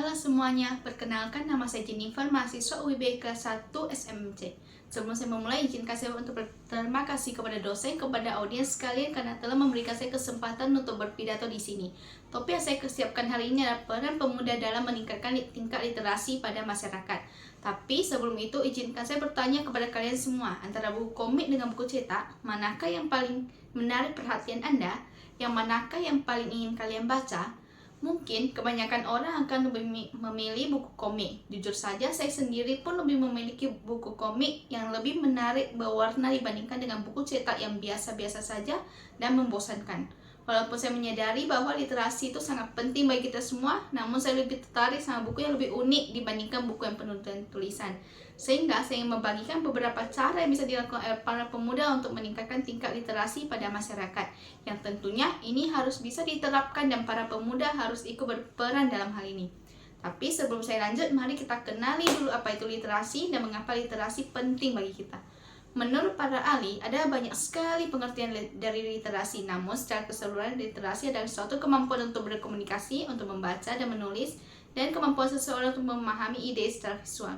Halo semuanya, perkenalkan nama saya Jennifer, mahasiswa UIB kelas 1 SMC. Sebelum saya memulai, izinkan saya untuk berterima kasih kepada dosen, kepada audiens sekalian karena telah memberikan saya kesempatan untuk berpidato di sini. Topik yang saya siapkan hari ini adalah peran pemuda dalam meningkatkan tingkat literasi pada masyarakat. Tapi sebelum itu, izinkan saya bertanya kepada kalian semua, antara buku komik dengan buku cetak, manakah yang paling menarik perhatian Anda? Yang manakah yang paling ingin kalian baca? Mungkin kebanyakan orang akan lebih memilih buku komik. Jujur saja, saya sendiri pun lebih memiliki buku komik yang lebih menarik berwarna dibandingkan dengan buku cetak yang biasa-biasa saja dan membosankan. Walaupun saya menyadari bahwa literasi itu sangat penting bagi kita semua, namun saya lebih tertarik sama buku yang lebih unik dibandingkan buku yang penuh dengan tulisan. Sehingga saya ingin membagikan beberapa cara yang bisa dilakukan oleh para pemuda untuk meningkatkan tingkat literasi pada masyarakat. Yang tentunya ini harus bisa diterapkan dan para pemuda harus ikut berperan dalam hal ini. Tapi sebelum saya lanjut, mari kita kenali dulu apa itu literasi dan mengapa literasi penting bagi kita. Menurut para ahli, ada banyak sekali pengertian dari literasi. Namun secara keseluruhan, literasi adalah suatu kemampuan untuk berkomunikasi, untuk membaca dan menulis, dan kemampuan seseorang untuk memahami ide secara visual.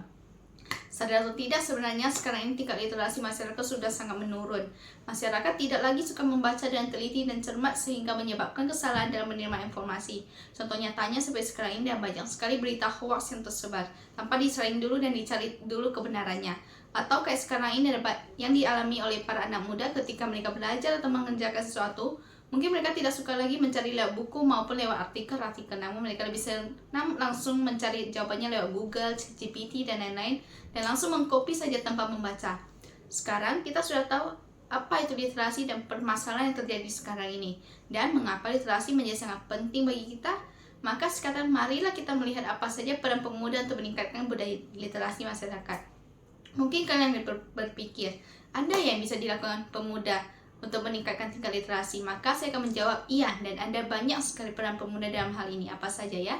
Sadar atau tidak, sebenarnya sekarang ini tingkat literasi masyarakat sudah sangat menurun. Masyarakat tidak lagi suka membaca dengan teliti dan cermat sehingga menyebabkan kesalahan dalam menerima informasi. Contoh nyatanya seperti sekarang ini ada banyak sekali berita hoax yang tersebar tanpa disaring dulu dan dicari dulu kebenarannya. Atau kayak sekarang ini ada yang dialami oleh para anak muda ketika mereka belajar atau mengerjakan sesuatu. Mungkin mereka tidak suka lagi mencari lewat buku maupun lewat artikel, namun mereka lebih senang langsung mencari jawabannya lewat Google, ChatGPT, dan lain-lain, dan langsung mengcopy saja tanpa membaca. Sekarang kita sudah tahu apa itu literasi dan permasalahan yang terjadi sekarang ini, dan mengapa literasi menjadi sangat penting bagi kita. Maka sekarang marilah kita melihat apa saja peran pemuda untuk meningkatkan budaya literasi masyarakat. Mungkin kalian berpikir, ada yang bisa dilakukan pemuda untuk meningkatkan tingkat literasi? Maka saya akan menjawab iya, dan ada banyak sekali peran pemuda dalam hal ini. Apa saja ya?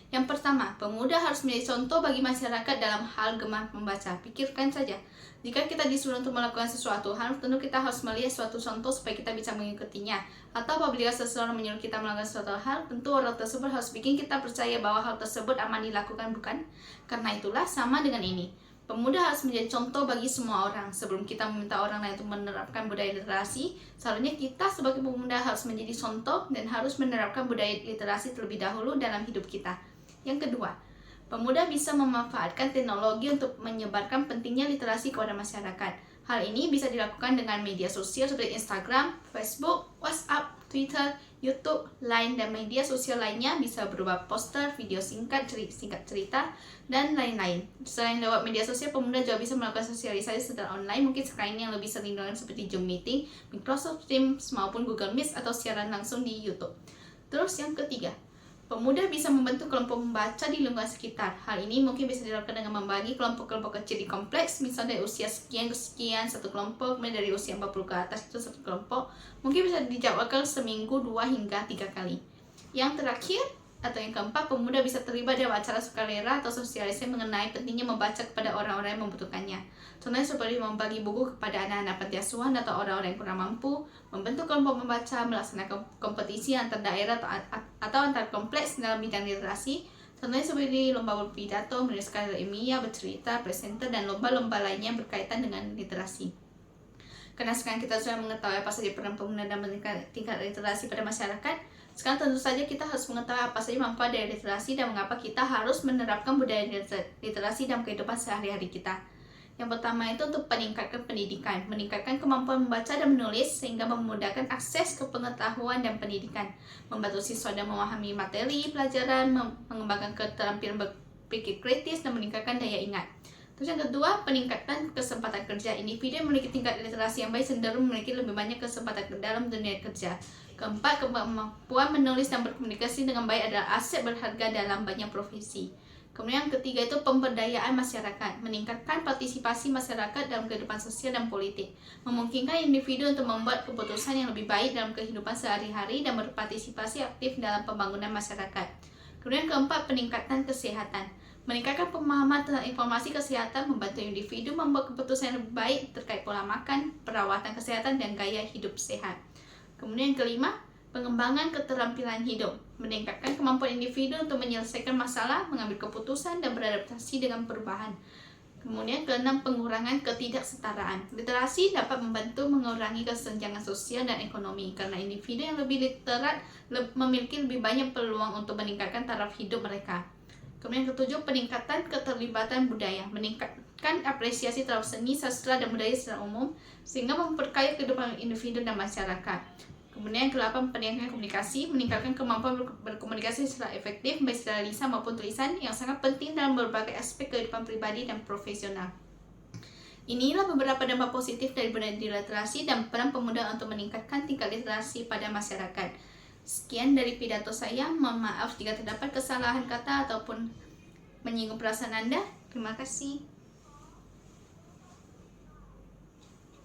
Yang pertama, pemuda harus menjadi contoh bagi masyarakat dalam hal gemar membaca. Pikirkan saja, jika kita disuruh untuk melakukan sesuatu hal, tentu kita harus melihat suatu contoh supaya kita bisa mengikutinya. Atau apabila seseorang menyuruh kita melakukan suatu hal, tentu orang tersebut harus bikin kita percaya bahwa hal tersebut aman dilakukan, bukan? Karena itulah sama dengan ini. Pemuda harus menjadi contoh bagi semua orang. Sebelum kita meminta orang lain untuk menerapkan budaya literasi, seharusnya kita sebagai pemuda harus menjadi contoh dan harus menerapkan budaya literasi terlebih dahulu dalam hidup kita. Yang kedua, pemuda bisa memanfaatkan teknologi untuk menyebarkan pentingnya literasi kepada masyarakat. Hal ini bisa dilakukan dengan media sosial seperti Instagram, Facebook, WhatsApp, Twitter, YouTube, Line, dan media sosial lainnya bisa berupa poster, video singkat cerita, dan lain-lain. Selain lewat media sosial, pemuda juga bisa melakukan sosialisasi secara online. Mungkin sekarang ini yang lebih sering digunakan seperti Zoom Meeting, Microsoft Teams, maupun Google Meet atau siaran langsung di YouTube. Terus yang ketiga, pemuda bisa membentuk kelompok membaca di lingkungan sekitar. Hal ini mungkin bisa dilakukan dengan membagi kelompok-kelompok kecil di kompleks, misalnya dari usia sekian ke sekian satu kelompok, kemudian dari usia 40 ke atas itu satu kelompok. Mungkin bisa dijadwalkan seminggu 2 hingga 3 kali. Yang terakhir atau yang keempat, pemuda bisa terlibat dalam acara sukarela atau sosialisasi mengenai pentingnya membaca kepada orang-orang yang membutuhkannya. Contohnya seperti membagi buku kepada anak-anak panti asuhan atau orang-orang yang kurang mampu, membentuk kelompok membaca, melaksanakan kompetisi antar daerah atau antar kompleks dalam bidang literasi. Contohnya seperti lomba berpidato, menulis karya ilmiah, bercerita, presenter, dan lomba-lomba lainnya berkaitan dengan literasi. Karena sekarang kita sudah mengetahui apa saja peran pemuda dalam meningkatkan tingkat literasi pada masyarakat, sekarang tentu saja kita harus mengetahui apa saja manfaat dari literasi dan mengapa kita harus menerapkan budaya literasi dalam kehidupan sehari-hari kita. Yang pertama itu untuk meningkatkan pendidikan, meningkatkan kemampuan membaca dan menulis sehingga memudahkan akses ke pengetahuan dan pendidikan, membantu siswa dalam memahami materi pelajaran, mengembangkan keterampilan berpikir kritis dan meningkatkan daya ingat. Terus yang kedua, peningkatan kesempatan kerja. Individu yang memiliki tingkat literasi yang baik cenderung memiliki lebih banyak kesempatan dalam dunia kerja. Keempat, kemampuan menulis dan berkomunikasi dengan baik adalah aset berharga dalam banyak profesi. Kemudian yang ketiga itu pemberdayaan masyarakat, meningkatkan partisipasi masyarakat dalam kehidupan sosial dan politik, memungkinkan individu untuk membuat keputusan yang lebih baik dalam kehidupan sehari-hari dan berpartisipasi aktif dalam pembangunan masyarakat. Kemudian keempat, peningkatan kesehatan, meningkatkan pemahaman tentang informasi kesehatan, membantu individu membuat keputusan yang lebih baik terkait pola makan, perawatan kesehatan, dan gaya hidup sehat. Kemudian yang kelima, Pengembangan keterampilan hidup, meningkatkan kemampuan individu untuk menyelesaikan masalah, mengambil keputusan, dan beradaptasi dengan perubahan. Kemudian keenam, pengurangan ketidaksetaraan. Literasi dapat membantu mengurangi kesenjangan sosial dan ekonomi karena individu yang lebih literat memiliki lebih banyak peluang untuk meningkatkan taraf hidup mereka. Kemudian ketujuh, peningkatan keterlibatan budaya, meningkatkan apresiasi terhadap seni, sastra, dan budaya secara umum sehingga memperkaya kehidupan individu dan masyarakat. Kemudian ke-8, peningkatan komunikasi, meningkatkan kemampuan berkomunikasi secara efektif baik secara lisan maupun tulisan yang sangat penting dalam berbagai aspek kehidupan pribadi dan profesional. Inilah beberapa dampak positif dari budaya literasi dan peran pemuda untuk meningkatkan tingkat literasi pada masyarakat. Sekian dari pidato saya, mohon maaf jika terdapat kesalahan kata ataupun menyinggung perasaan Anda. Terima kasih.